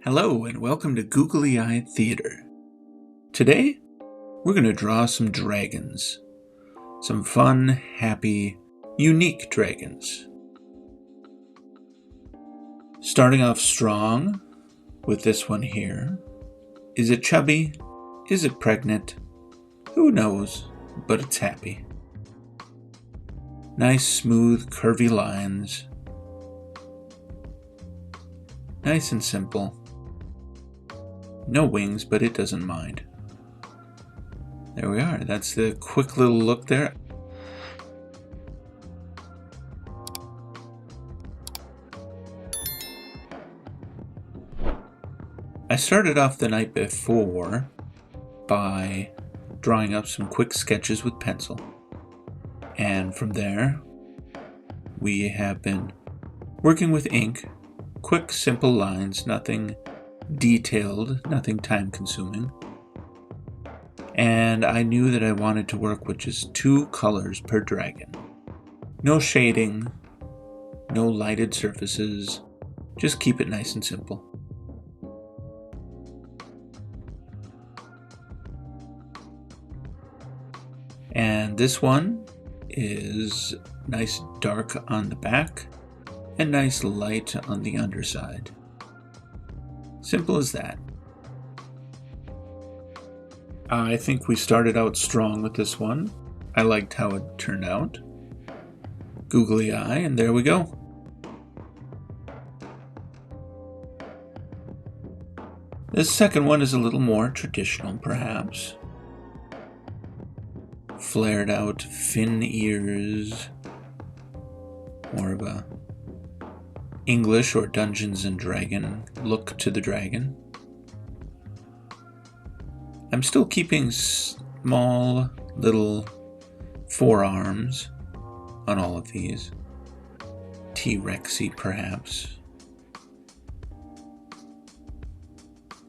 Hello and welcome to Googly Eye Theater. Today, we're going to draw some dragons. Some fun, happy, unique dragons. Starting off strong with this one here. Is it chubby? Is it pregnant? Who knows, but it's happy. Nice, smooth, curvy lines. Nice and simple. No wings, but it doesn't mind. There we are. That's the quick little look there. I started off the night before by drawing up some quick sketches with pencil. And from there, we have been working with ink. Quick, simple lines, nothing detailed, nothing time-consuming. And I knew that I wanted to work with just 2 colors per dragon. No shading, no lighted surfaces, just keep it nice and simple. And this one is nice dark on the back and nice light on the underside. Simple as that. I think we started out strong with this one. I liked how it turned out. Googly eye, and there we go. This second one is a little more traditional, perhaps. Flared out fin ears. More of a English or Dungeons and Dragon look to the dragon. I'm still keeping small little forearms on all of these. T-Rexy perhaps.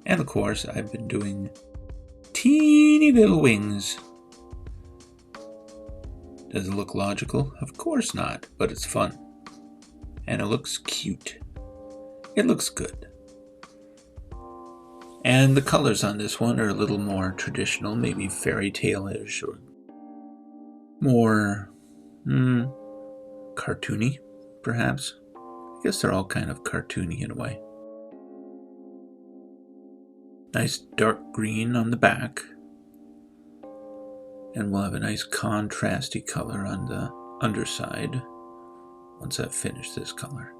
And of course I've been doing teeny little wings. Does it look logical? Of course not, but it's fun. And it looks cute. It looks good. And the colors on this one are a little more traditional, maybe fairy tale-ish or more cartoony, perhaps. I guess they're all kind of cartoony in a way. Nice dark green on the back. And we'll have a nice contrasty color on the underside once I've finished this color.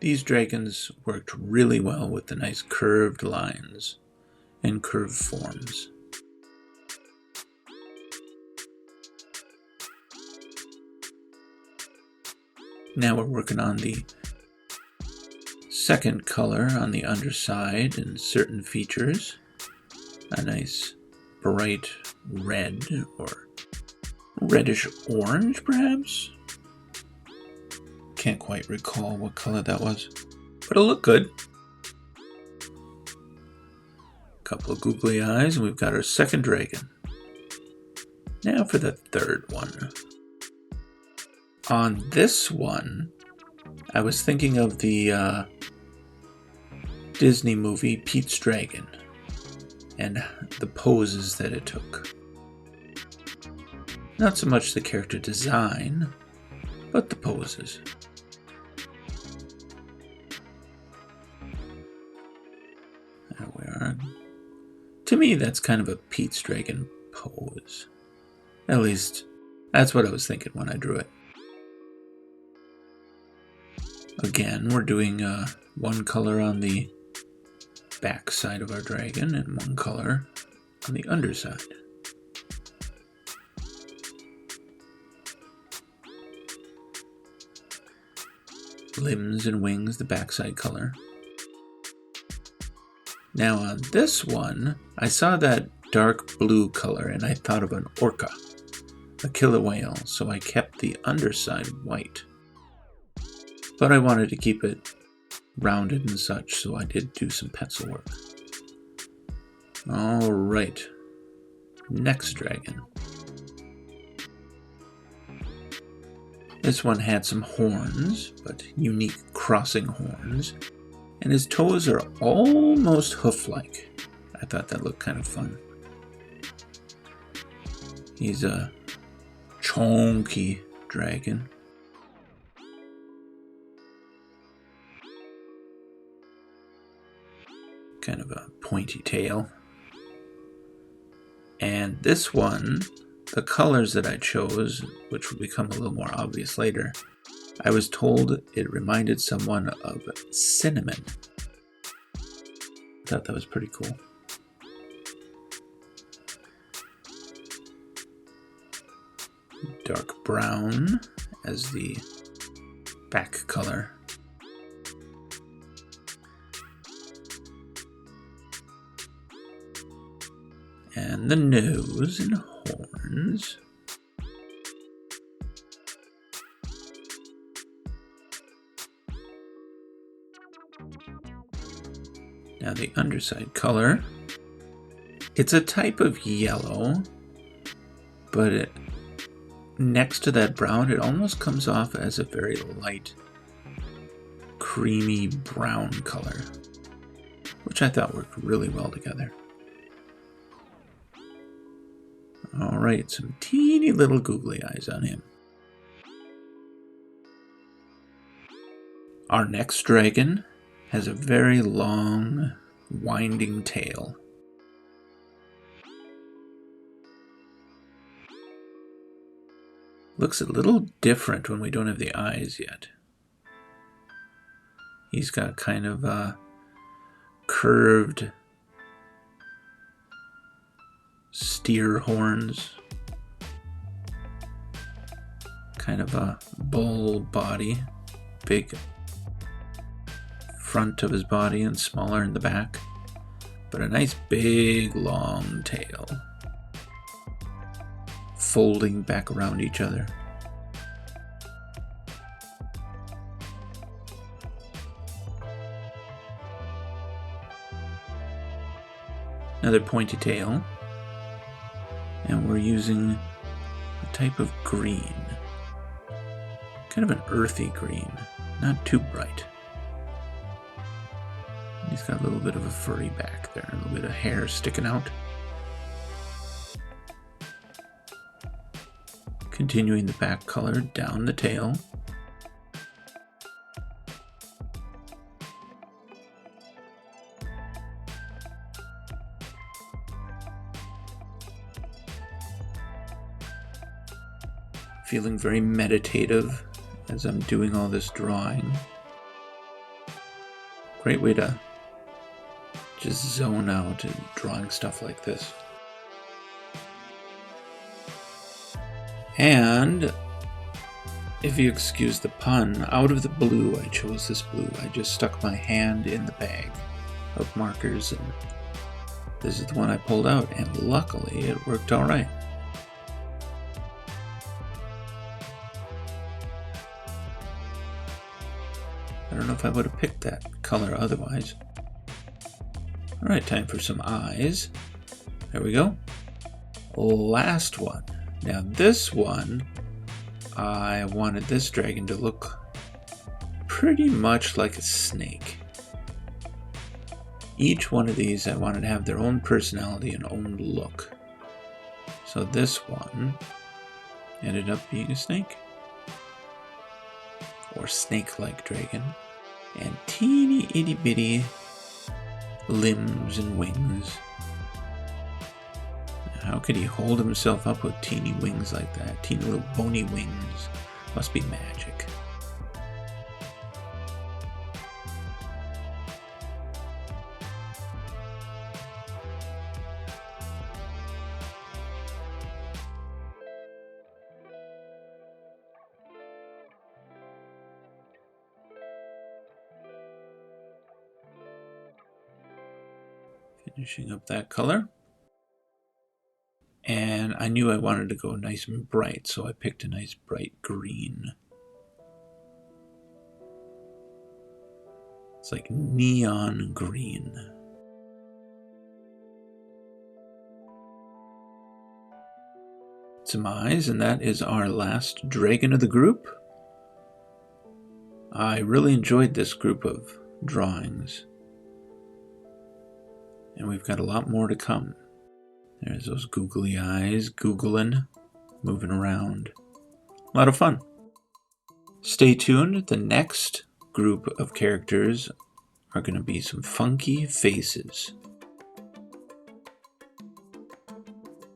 These dragons worked really well with the nice curved lines and curved forms. Now we're working on the second color on the underside and certain features. A nice bright red or reddish orange perhaps. Can't quite recall what color that was, but it'll look good. A couple of googly eyes and we've got our second dragon. Now for the third one. On this one, I was thinking of the Disney movie Pete's Dragon and the poses that it took. Not so much the character design, but the poses. There we are. To me, that's kind of a Pete's Dragon pose. At least, that's what I was thinking when I drew it. Again, we're doing one color on the back side of our dragon and one color on the underside. Limbs and wings, the backside color. Now on this one, I saw that dark blue color and I thought of an orca, a killer whale, so I kept the underside white. But I wanted to keep it rounded and such, so I did do some pencil work. All right. next dragon. This one had some horns, but unique crossing horns, and his toes are almost hoof-like. I thought that looked kind of fun. He's a chunky dragon. Kind of a pointy tail. And this one, the colors that I chose, which will become a little more obvious later, I was told it reminded someone of cinnamon. I thought that was pretty cool. Dark brown as the back color. And the nose and horns. Now the underside color. It's a type of yellow, but next to that brown, it almost comes off as a very light, creamy brown color, which I thought worked really well together. All right, some teeny little googly eyes on him. Our next dragon has a very long, winding tail. Looks a little different when we don't have the eyes yet. He's got kind of curved steer horns, kind of a bull body, big front of his body and smaller in the back, but a nice big long tail, folding back around each other. Another pointy tail. And we're using a type of green. Kind of an earthy green, not too bright. He's got a little bit of a furry back there, a little bit of hair sticking out. Continuing the back color down the tail. Feeling very meditative as I'm doing all this drawing. Great way to just zone out in drawing stuff like this. And if you excuse the pun, out of the blue, I chose this blue. I just stuck my hand in the bag of markers, and this is the one I pulled out, and luckily it worked all right. I don't know if I would have picked that color otherwise. All right, time for some eyes. There we go. Last one. Now this one, I wanted this dragon to look pretty much like a snake. Each one of these I wanted to have their own personality and own look. So this one ended up being a snake. Or snake-like dragon. And teeny itty bitty limbs and wings. How could he hold himself up with teeny wings like that? Teeny little bony wings. Must be magic. Finishing up that color. And I knew I wanted to go nice and bright, so I picked a nice bright green. It's like neon green. some eyes, and that is our last dragon of the group. I really enjoyed this group of drawings, and we've got a lot more to come. There's those googly eyes googling, moving around. A lot of fun. Stay tuned. The next group of characters are going to be some funky faces.